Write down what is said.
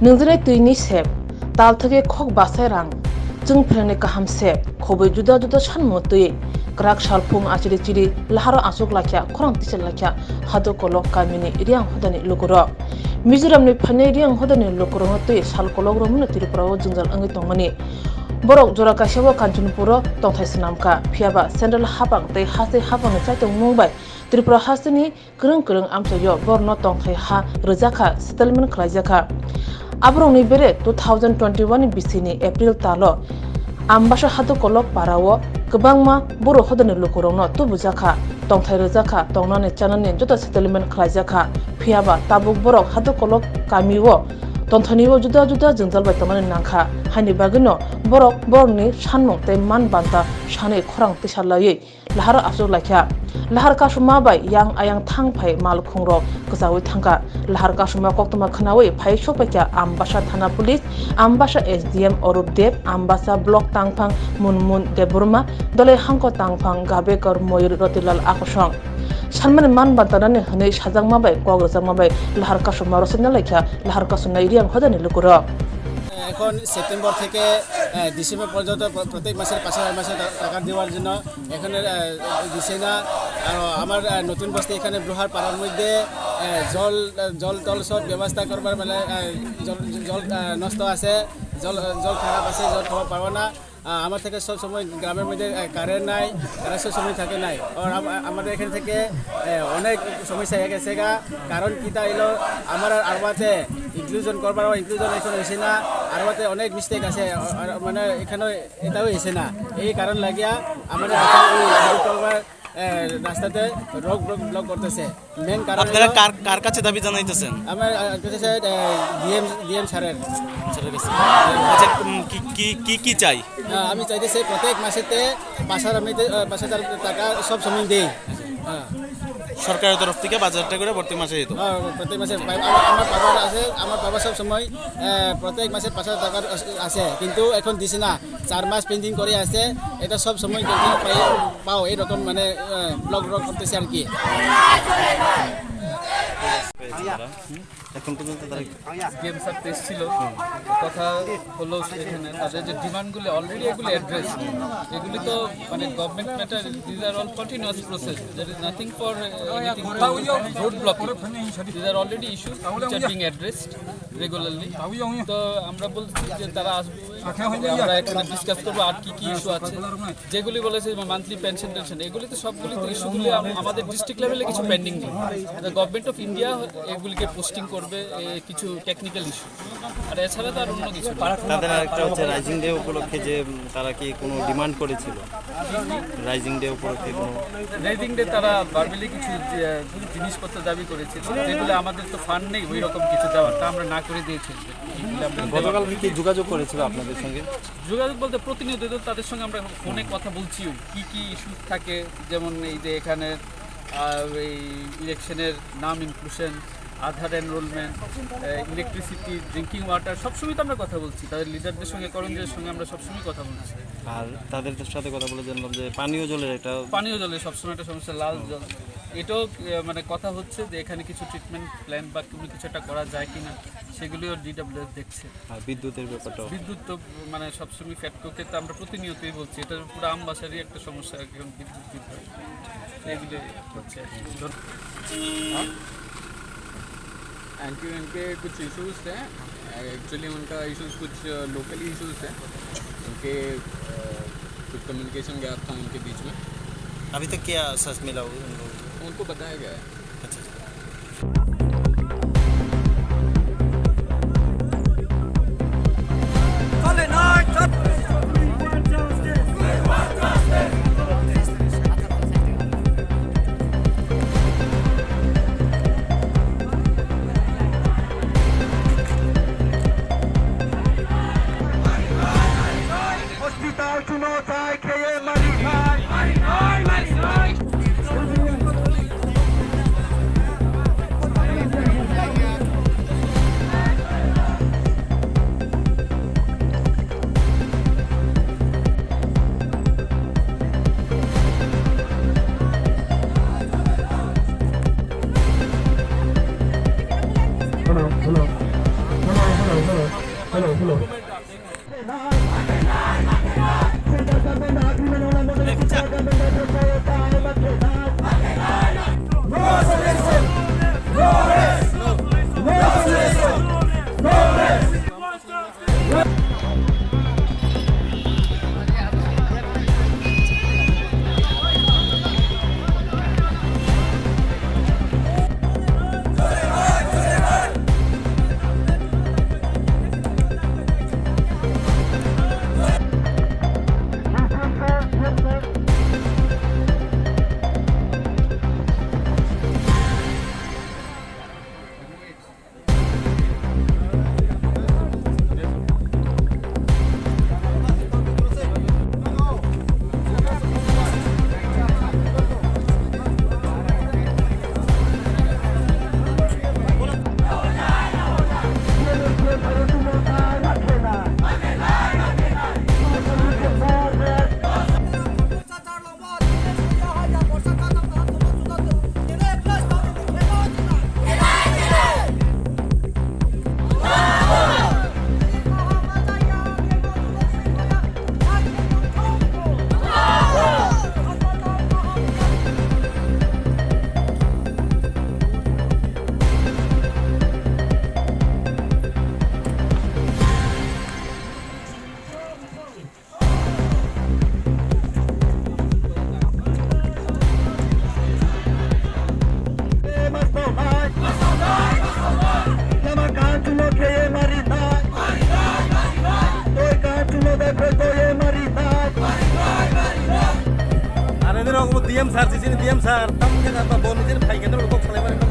नोंजोंनि तुइनि सेब ताल थके खक बासाय रां जों फेरने काहाम सेब खबै जुदा जुदा सानमु तुइ ग्राक सालफुं आचिरि चिरि लाहारो आसुक लाख्या खरं तिसे लाख्या हादो कलक कामिनि रियां हदानि लुकुर मिजोरामनि फाने रियां हदानि लुकुर तुइ साल कलक रमुनो त्रिपुराव जोंजाल अंगै तंमानि borok jora kasewo kanchunpuro tongthai snamka phiaba central habang tei hase habang chaitong mumbai tripura hasini krung amsayo borno tongthai ha rojaka settlement khlaijaka abrongni bere 2021 ni bisini april talo ambasha hadu kolok parawo kwbangma boro hodani lukurongno tubujaka tongthai rojaka tongnani chanani joto settlement khlaijaka phiaba tabuk borok hadu kolok kamiwo tongthaniwo juda juda jengjal bai tamani nangkha hani bagino borok borni sanmung tei man banta sane khorang tisalai lahar asuk lakhya lahar kasuma bai yang ayang thangphai mal khungrok ksawi thangka lahar kasuma koktoma khnawi phai sopakya ambasa thana police ambasa sdm orup dev ambasa block tangphang munmun deburma dole hangko tangphang gabekar moyur rotilal akosong sanmani man bantanani hne sajangma bai kogrojangma bai lahar kasuma rosna lakhya lahar kasuna iriang hodani lukuro এখন September থেকে December পর্যন্ত প্রত্যেক মাসের 5,000 টাকা দেওয়ার জন্য এখানে দিছে না। আর আমার নতুন বস্তি এখানে ব্রহার পাড়ার মধ্যে জল সব ব্যবস্থা করবার মানে জল নষ্ট আছে, জল খারাপ আছে, জল খাওয়া পাবো না। আমার থেকে সব সময় গ্রামের মধ্যে কারেন্ট নাই, সব সময় থাকে নাই। আর আমাদের এখান থেকে অনেক সমস্যা হয়ে গেছে গা। কারণ কিটা এলো আমার আরবাতে ইনক্লুজন করবার ইনক্লুজন এখন হয়েছে না। আরবাতে অনেক মিস্টেক আছে, মানে এখানে এটাও হয়েছে না। এই কারণ লাগিয়া আমাদের রাস্তাতে রোগ ব্লক করতেছে। মেন কারণ আপনারা কার কাছে দাবি জানাইতেছেন? আমার কাছে ডিএম স্যারের কাছে। আচ্ছা, কি চাই? আমি চাইতেছি প্রত্যেক মাসেতে 5,000 টাকা সব সময় দেই। সরকারের তরফ থেকে 5,000 টাকা করে প্রত্যেক মাসে দিত। প্রত্যেক মাসে আমার বাবা সব সময় প্রত্যেক মাসে 5,000 টাকা আছে, কিন্তু এখন দিছে না। 4 মাস পেন্ডিং করে আছে, এটা সব সময় পাও এইরকম মানে ব্লক করতেছে আর কি। এখন পর্যন্ত তারা গেম স্যার টেস্ট ছিল, কথা হলো এখানে তাদের যে ডিমান্ডগুলো অলরেডি এগুলো অ্যাড্রেস, এগুলি তো মানে government matter, these are all continuous process, there is nothing for anything road blocking, these are already issues which are being addressed regularly. তো আমরা বলছি যে তারা আসবে, আমরা এখানে ডিসকাস করবো আর কি ইস্যু আছে। যেগুলি বলেছে মান্থলি পেনশন টেনশন, এগুলি তো সবগুলি তো ইস্যুগুলি আমাদের ডিস্ট্রিক্ট লেভেলে কিছু পেন্ডিং নেই। গভর্নমেন্ট অফ ইন্ডিয়া এগুলিকে পোস্টিং করবে কিছু টেকনিক্যাল ইস্যু, আর এছাড়া তার অন্য কিছু। তাদের একটা হচ্ছে রাইজিং ডে উপলক্ষে যে তারা কি কোনো ডিমান্ড করেছিল? রাইজিং ডে উপলক্ষে রাইজিং ডে তারা ভার্বালি কিছু জিনিসপত্র দাবি করেছিল, যেগুলো আমাদের তো ফান্ড নেই ওই রকম কিছু দেওয়ার, তা আমরা না করে দিয়েছি। গতকাল কি যোগাযোগ করেছিল আপনাদের সঙ্গে? যোগাযোগ বলতে প্রতিনিয়ত তাদের সঙ্গে আমরা ফোনে কথা বলছি, কি ইস্যু থাকে, যেমন এই যে এখানে এই ইলেকশনের নাম ইনক্লুশন, আধার এনরোলমেন্ট, ইলেকট্রিসিটি, ড্রিঙ্কিং ওয়াটার, সবসময় তো আমরা কথা বলছি। তাদের লিডারদের সঙ্গে, করণদের সঙ্গে আমরা সবসময় কথা বলছি। আর তাদের সাথে কথা বলে জানলাম যে পানীয় জলের সবসময় একটা সমস্যা, লাল জল, এটাও মানে কথা হচ্ছে যে এখানে কিছু ট্রিটমেন্ট প্ল্যান বা কোনো কিছু একটা করা যায় কিনা, সেগুলিও ডিডব্লিউএস দেখছে। আর বিদ্যুতের ব্যাপারটা, বিদ্যুৎ তো মানে সবসময় ফ্যাটকোকে তো আমরা প্রতিনিয়তই বলছি, এটা পুরো আমবাসারই একটা সমস্যা এখন বিদ্যুৎ, এগুলি হচ্ছে। एनपी के कुछ इश्यूज हैं, एक्चुअली उनका इश्यूज कुछ लोकली इश्यूज हैं, उनके कुछ कम्युनिकेशन गैप था उनके बीच में। अभी तक क्या आश्वास मिला उनको बताया गया है। अच्छा। Diam sar di sini diam sar. Tamu kan apa bonusnya pakai kan lu kok selama